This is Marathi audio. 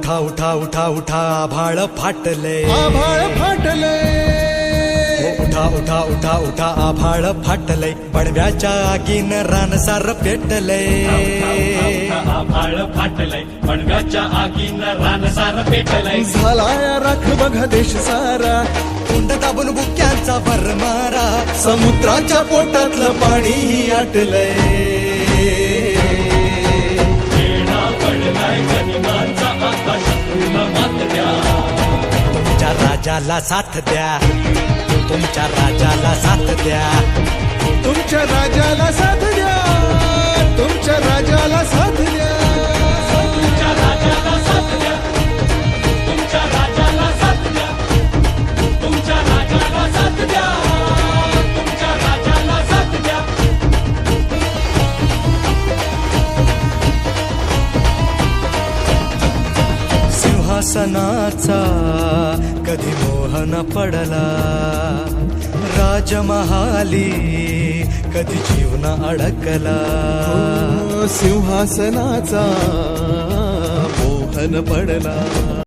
उठा उठा उठा उठा आभाळ फाटले, आभाळ फाटले. उठा उठा उठा उठा आभाळ फाटले, पडव्याच्या आगीन रानसार पेटले. आभाळ फाटलंय, पडव्याच्या आगीन रानसार पेटलंय. झालाय राख बघा देश सारा, तोंड दाबून बुक्यांचा भरमारा, समुद्राच्या पोटातलं पाणी आटलंय. वेढा पडलाय गनिमांचा आकाश, पूर्ण मात द्या. तुमच्या राजाला साथ द्या, तुमच्या राजाला साथ द्या. तुमच्या राजाला साथ द्या, तुमच्या राजाला साथ द्या. तुमच्या राजाला साथ द्या, तुमच्या राजाला साथ द्या. तुमच्या राजाला साथ द्या, तुमच्या राजाला साथ द्या. सिंहासनाचा कधी मोह न पडला, राजमहाली कधी जीवन अडकला. सिंहासनाचा मोहन पडला.